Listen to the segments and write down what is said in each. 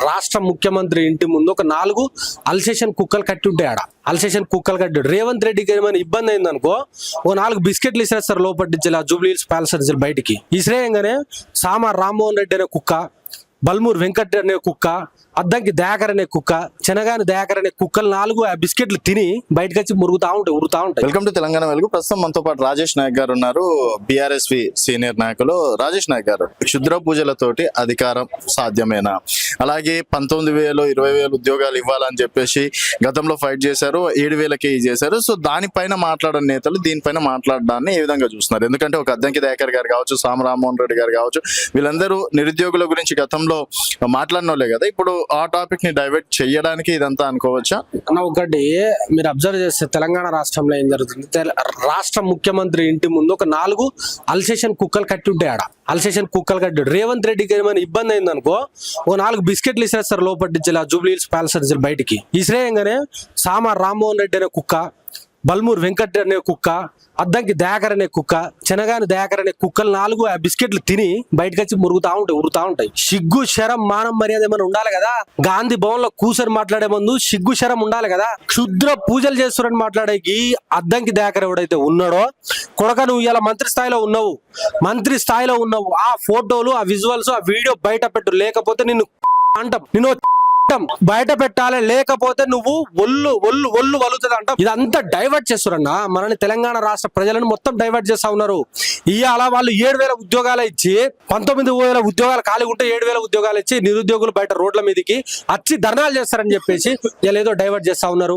రాష్ట్ర ముఖ్యమంత్రి ఇంటి ముందు ఒక 4 అల్సేషన్ కుక్కలు కట్టి ఉంటాయి. ఆడ అల్సేషన్ కుక్కలు కట్టి రేవంత్ రెడ్డికి ఏమైనా ఇబ్బంది అయిందనుకో ఓ 4 బిస్కెట్లు ఇసేస్తారు లోపల నుంచి జూబ్లీ హిల్స్ ప్యాలెస్ నుంచి బయటికి. ఇసిరేయంగానే సామా రామ్మోహన్ రెడ్డి అనే కుక్క, బల్మూర్ వెంకట్ అనే కుక్క, అద్దంకి దయాకర్ అనే కుక్క, చెనగాని దయాకర్ అనే కుక్కలు 4 ఆ బిస్కెట్లు తిని బయటకు వచ్చి ఉరుతా ఉంటాయి. వెల్కమ్ టు తెలంగాణ వెలుగు. ప్రస్తుతం మనతో పాటు రాజేష్ నాయక్ గారు ఉన్నారు, బీఆర్ఎస్వి సీనియర్ నాయకులు. రాజేష్ నాయక్ గారు, క్షుద్ర పూజలతోటి అధికారం సాధ్యమేనా? అలాగే 19,000 20,000 ఉద్యోగాలు ఇవ్వాలని చెప్పేసి గతంలో ఫైట్ చేశారు, 7,000కే చేశారు. సో దానిపైన మాట్లాడని నేతలు దీనిపైన మాట్లాడడాన్ని ఏ విధంగా చూస్తున్నారు? ఎందుకంటే ఒక అద్దంకి దయాకర్ గారు కావచ్చు, సామ రామ్మోహన్ రెడ్డి గారు కావచ్చు, వీళ్ళందరూ నిరుద్యోగుల గురించి గతంలో మాట్లాడిన వాళ్ళే కదా. ఇప్పుడు ఆ టాపిక్ ని డైవర్ట్ చేయడానికి ఇదంతా అనుకోవచ్చా? ఒకటి మీరు అబ్జర్వ్ చేస్తే తెలంగాణ రాష్ట్రంలో ఏం జరుగుతుంది, రాష్ట్ర ముఖ్యమంత్రి ఇంటి ముందు ఒక 4 అల్సేషన్ కుక్కలు కట్టి ఉంటాయి. ఆడ అల్సేషన్ కుక్కలు కట్టి రేవంత్ రెడ్డికి ఏమైనా ఇబ్బంది అయిందనుకో ఓ 4 బిస్కెట్లు ఇసేస్తారు లోపల నుంచి జూబ్లీ హిల్స్ ప్యాలెస్ నుంచి బయటికి. ఇసిరేయంగానే సామా రామ్మోహన్ రెడ్డి అనే కుక్క, బల్మూర్ వెంకట్ అనే కుక్క, అద్దంకి దయాకర్ అనే కుక్క, చెనగాని దయాకర్ అనే కుక్కలు 4 ఆ బిస్కెట్లు తిని బయటకు వచ్చి ఉరుతా ఉంటాయి. సిగ్గు శరం మానం మర్యాద ఏమైనా ఉండాలి కదా. గాంధీ భవన్ లో కూర్చొని మాట్లాడే ముందు సిగ్గు శరం ఉండాలి కదా. క్షుద్ర పూజలు చేస్తున్నారని మాట్లాడేకి అద్దంకి దయాకర్ ఎవడైతే ఉన్నాడో కొడక, నువ్వు ఇలా మంత్రి స్థాయిలో ఉన్నావు, ఆ ఫోటోలు, ఆ విజువల్స్, ఆ వీడియో బయట పెట్టు, లేకపోతే నిన్ను బయట పెట్టాలి, లేకపోతే నువ్వు ఒళ్ళు వలుతుంది అంటాం. ఇదంతా డైవర్ట్ చేస్తారన్నా మనని, తెలంగాణ రాష్ట్ర ప్రజలను మొత్తం డైవర్ట్ చేస్తా ఉన్నారు. ఇవాళ వాళ్ళు 7,000 ఉద్యోగాలు ఇచ్చి 19,000 ఉద్యోగాలు ఖాళీ ఉంటే 7,000 ఉద్యోగాలు ఇచ్చి నిరుద్యోగులు బయట రోడ్ల మీదకి వచ్చి ధర్నాలు చేస్తారని చెప్పేసి ఇలా ఏదో డైవర్ట్ చేస్తా ఉన్నారు.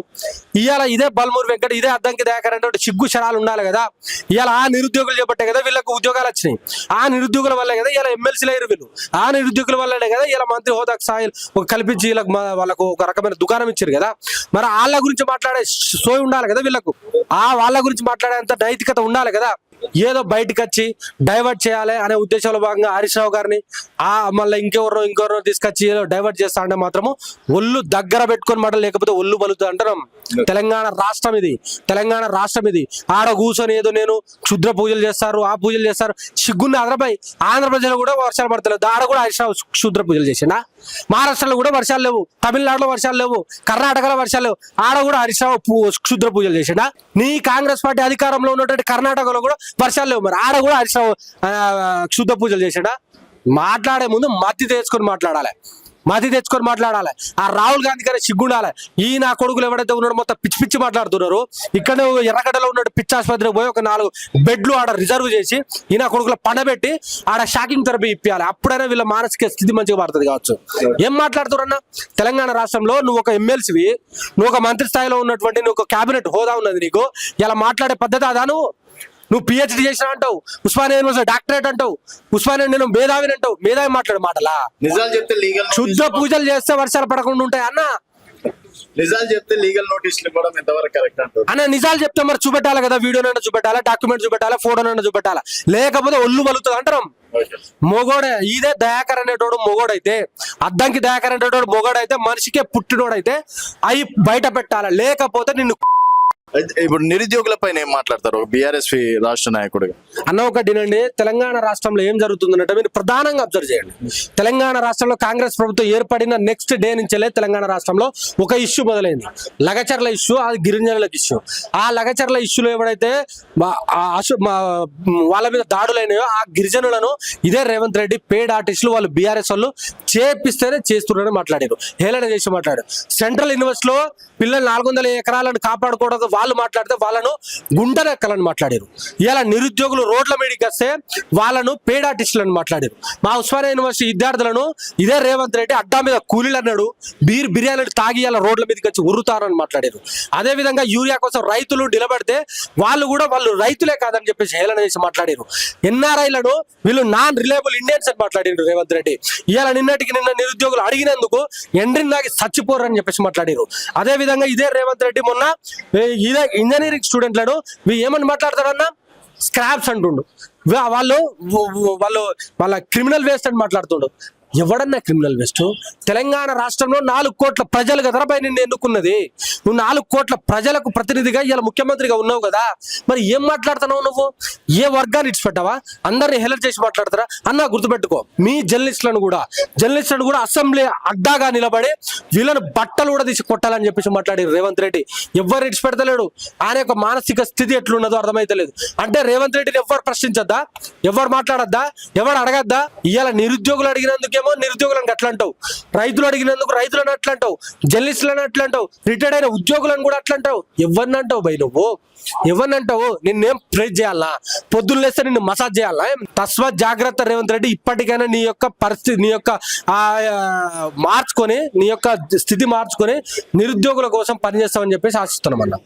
ఇవాళ ఇదే బల్మూర్ వెంకట్, ఇదే అద్దంకి దయాకర్ అంటే సిగ్గు శరాలు ఉండాలి కదా. ఇవాళ ఆ నిరుద్యోగులు చేపట్టే కదా వీళ్ళకు ఉద్యోగాలు వచ్చినాయి, ఆ నిరుద్యోగుల వల్లే కదా ఇలా ఎమ్మెల్సీలు అయ్యారు వీళ్ళు, ఆ నిరుద్యోగుల వల్లనే కదా ఇలా మంత్రి హోదాకు స్థాయి కల్పించి వాళ్ళకు ఒక రకమైన దుకాణం ఇచ్చారు కదా. మరి వాళ్ళ గురించి మాట్లాడే సోయి ఉండాలి కదా వీళ్ళకు, వాళ్ళ గురించి మాట్లాడేంత నైతికత ఉండాలి కదా. ఏదో బయటకు వచ్చి డైవర్ట్ చేయాలి అనే ఉద్దేశంలో భాగంగా హరీష్ రావు గారిని మళ్ళీ ఇంకెవరో తీసుకొచ్చి ఏదో డైవర్ట్ చేస్తా అంటే మాత్రము ఒళ్ళు దగ్గర పెట్టుకొని మాట, లేకపోతే ఒళ్ళు బలుతుంది అంటాం. తెలంగాణ రాష్ట్రం ఇది. ఆడ కూర్చొని ఏదో నేను క్షుద్ర పూజలు చేస్తారు, ఆ పూజలు చేస్తారు, సిగ్గున్న ఆంధ్రప్రదేశ్లో కూడా వర్షాలు పడతలేదు. ఆడ కూడా హరీష్ రావు క్షుద్ర పూజలు చేసిండా? మహారాష్ట్రలో కూడా వర్షాలు లేవు, తమిళనాడులో వర్షాలు లేవు, కర్ణాటకలో వర్షాలు లేవు, ఆడ కూడా హరీష్ రావు క్షుద్ర పూజలు చేసిండా? నీ కాంగ్రెస్ పార్టీ అధికారంలో ఉన్నటువంటి కర్ణాటకలో కూడా వర్షాలు లేవు, మరి ఆడ కూడా హరీష్ రావు క్షుద్ర పూజలు చేసిండా? మాట్లాడే ముందు మతి తెచ్చుకొని మాట్లాడాలి. ఆ రాహుల్ గాంధీ గారి సిగ్గుండాలి. ఈ నా కొడుకులు ఎవరైతే ఉన్నాడో మొత్తం పిచ్చి మాట్లాడుతున్నారు. ఇక్కడ ఎర్రగడ్డలో ఉన్న పిచ్చి ఆసుపత్రికి పోయి ఒక 4 బెడ్లు ఆడ రిజర్వ్ చేసి ఈ నా కొడుకుల పండబెట్టి ఆడ షాకింగ్ థెరపీ ఇప్పించాలి. అప్పుడైనా వీళ్ళ మానసిక స్థితి మంచిగా పడుతుంది కావచ్చు. ఏం మాట్లాడుతున్నారన్నా? తెలంగాణ రాష్ట్రంలో నువ్వు ఒక ఎమ్మెల్సీవి, నువ్వు ఒక మంత్రి స్థాయిలో ఉన్నటువంటి, నువ్వు ఒక క్యాబినెట్ హోదా ఉన్నది నీకు. ఇలా మాట్లాడే పద్ధతి అదా? నువ్వు పిహెచ్డి చేసిన అంటావు, ఉస్మానియా యూనివర్సిటీ డాక్టరేట్ అంటావు, ఉస్మానియా నేను మేధావిని అంటావు. మేధావి మాట్లాడే మాటలా? నిజాలు చెప్తే లీగల్, శుద్ధ పూజలు చేస్తే వర్షాలు పడకుండా ఉంటాయి అన్న. నిజాలు చెప్తే లీగల్ నోటీసులు ఇవ్వడం ఎంతవరకు కరెక్ట్ అంటారు అన్న? నిజాలు చెప్తే మరి చూపెట్టాలి కదా, వీడియోనైనా చూపెట్టాలి, డాక్యుమెంట్ చూపెట్టాలి, ఫోటోనైనా చూపెట్టాలి, లేకపోతే ఒళ్ళు వలుతుంది అంటాం. మొగోడే ఇదే దయాకర్ అనేటోడు మొగోడైతే, అద్దంకి దయాకర్ అనేటోడు మొగోడైతే, మనిషికే పుట్టినోడైతే అవి బయట పెట్టాలి, లేకపోతే నిన్ను. ఇప్పుడు నిరుద్యోగుల పైన ఏం మాట్లాడతారు బీఆర్ఎస్వి రాష్ట్ర నాయకుడిగా? అన్న ఒకటినండి, తెలంగాణ రాష్ట్రంలో ఏం జరుగుతుందంటే మీరు ప్రధానంగా అబ్జర్వ్ చేయండి. తెలంగాణ రాష్ట్రంలో కాంగ్రెస్ ప్రభుత్వం ఏర్పడిన నెక్స్ట్ డే నుంచే తెలంగాణ రాష్ట్రంలో ఒక ఇష్యూ మొదలైంది, లగచర్ల ఇష్యూ. అది గిరిజనులకు ఇష్యూ. ఆ లగచర్ల ఇష్యూలో ఎవడైతే వాళ్ళ మీద దాడులైనాయో ఆ గిరిజనులను ఇదే రేవంత్ రెడ్డి పేడ్ ఆర్టిస్టులు వాళ్ళు బీఆర్ఎస్ వాళ్ళు చేపిస్తేనే చేస్తున్నారని మాట్లాడారు, హేళన చేసి మాట్లాడారు. సెంట్రల్ యూనివర్సిటీలో పిల్లలు 400 ఎకరాలను కాపాడుకోవడం వాళ్ళు మాట్లాడితే వాళ్ళను గుండెనెక్కలని మాట్లాడారు. ఇలా నిరుద్యోగులు రోడ్ల మీదకి వస్తే వాళ్ళను పేడ్ ఆర్టిస్టులను మాట్లాడారు. మా ఉస్మానియా యూనివర్సిటీ విద్యార్థులను ఇదే రేవంత్ రెడ్డి అడ్డా మీద కూలీలు అన్నాడు, బిర్యానీలు తాగి ఇలా రోడ్ల మీదకి వచ్చి ఉరుతారని మాట్లాడారు. అదే విధంగా యూరియా కోసం రైతులు నిలబడితే వాళ్ళు రైతులే కాదని చెప్పేసి హేళన చేసి మాట్లాడారు. ఎన్ఆర్ఐలను వీళ్ళు నాన్ రిలయబుల్ ఇండియన్స్ అని మాట్లాడారు రేవంత్ రెడ్డి. ఇలా నిన్న నిరుద్యోగులు అడిగినందుకు ఎండ్రిన్ దాగి చచ్చిపోరని చెప్పేసి మాట్లాడారు. అదే విధంగా ఇదే రేవంత్ రెడ్డి మొన్న ఇదే ఇంజనీరింగ్ స్టూడెంట్లను ఏమని మాట్లాడతారన్నా? స్క్రాప్స్ అంటుండు. వాళ్ళ క్రిమినల్ వేస్ట్ అని మాట్లాడుతుండు. ఎవడన్నా క్రిమినల్ వేస్ట్? తెలంగాణ రాష్ట్రంలో 4 కోట్ల ప్రజలు కదరా పై నిన్ను ఎన్నుకున్నది. నువ్వు 4 కోట్ల ప్రజలకు ప్రతినిధిగా ఇలా ముఖ్యమంత్రిగా ఉన్నావు కదా, మరి ఏం మాట్లాడుతున్నావు నువ్వు? ఏ వర్గాన్ని ఇచ్చిపెట్టావా? అందరిని హెలర్ చేసి మాట్లాడతారా? అన్న గుర్తుపెట్టుకో, మీ జర్నలిస్టులను కూడా అసెంబ్లీ అడ్డాగా నిలబడి వీళ్ళని బట్టలు కూడా తీసి కొట్టాలని చెప్పేసి మాట్లాడి రేవంత్ రెడ్డి ఎవరు ఇచ్చిపెడతలేడు. ఆయన యొక్క మానసిక స్థితి ఎట్లున్నదో అర్థమైతలేదు. అంటే రేవంత్ రెడ్డిని ఎవరు ప్రశ్నించద్దా, ఎవరు మాట్లాడద్దా, ఎవరు అడగద్దా? ఇవాళ నిరుద్యోగులు అడిగినందుకేమో నిరుద్యోగులను అట్లా అంటావు, రైతులు అడిగినందుకు రైతులను అట్లా అంటావు, జర్నలిస్టులను అట్లా అంటావు, రిటైర్డ్ అయిన ఉద్యోగులను కూడా అట్లా అంటావు. ఎవరిని అంటావు భయ్ నువ్వు? ఎవరిని అంటావు? నిన్నేం ప్రేజ్ చేయాలా? పొద్దున్న లేస్తే నిన్ను మసాజ్ చేయాలా? తస్మాత్ జాగ్రత్త రేవంత్ రెడ్డి, ఇప్పటికైనా నీ యొక్క పరిస్థితి, నీ యొక్క మార్చుకొని, నీ యొక్క స్థితి మార్చుకొని నిరుద్యోగుల కోసం పనిచేస్తామని చెప్పేసి ఆశిస్తున్నాం అన్న.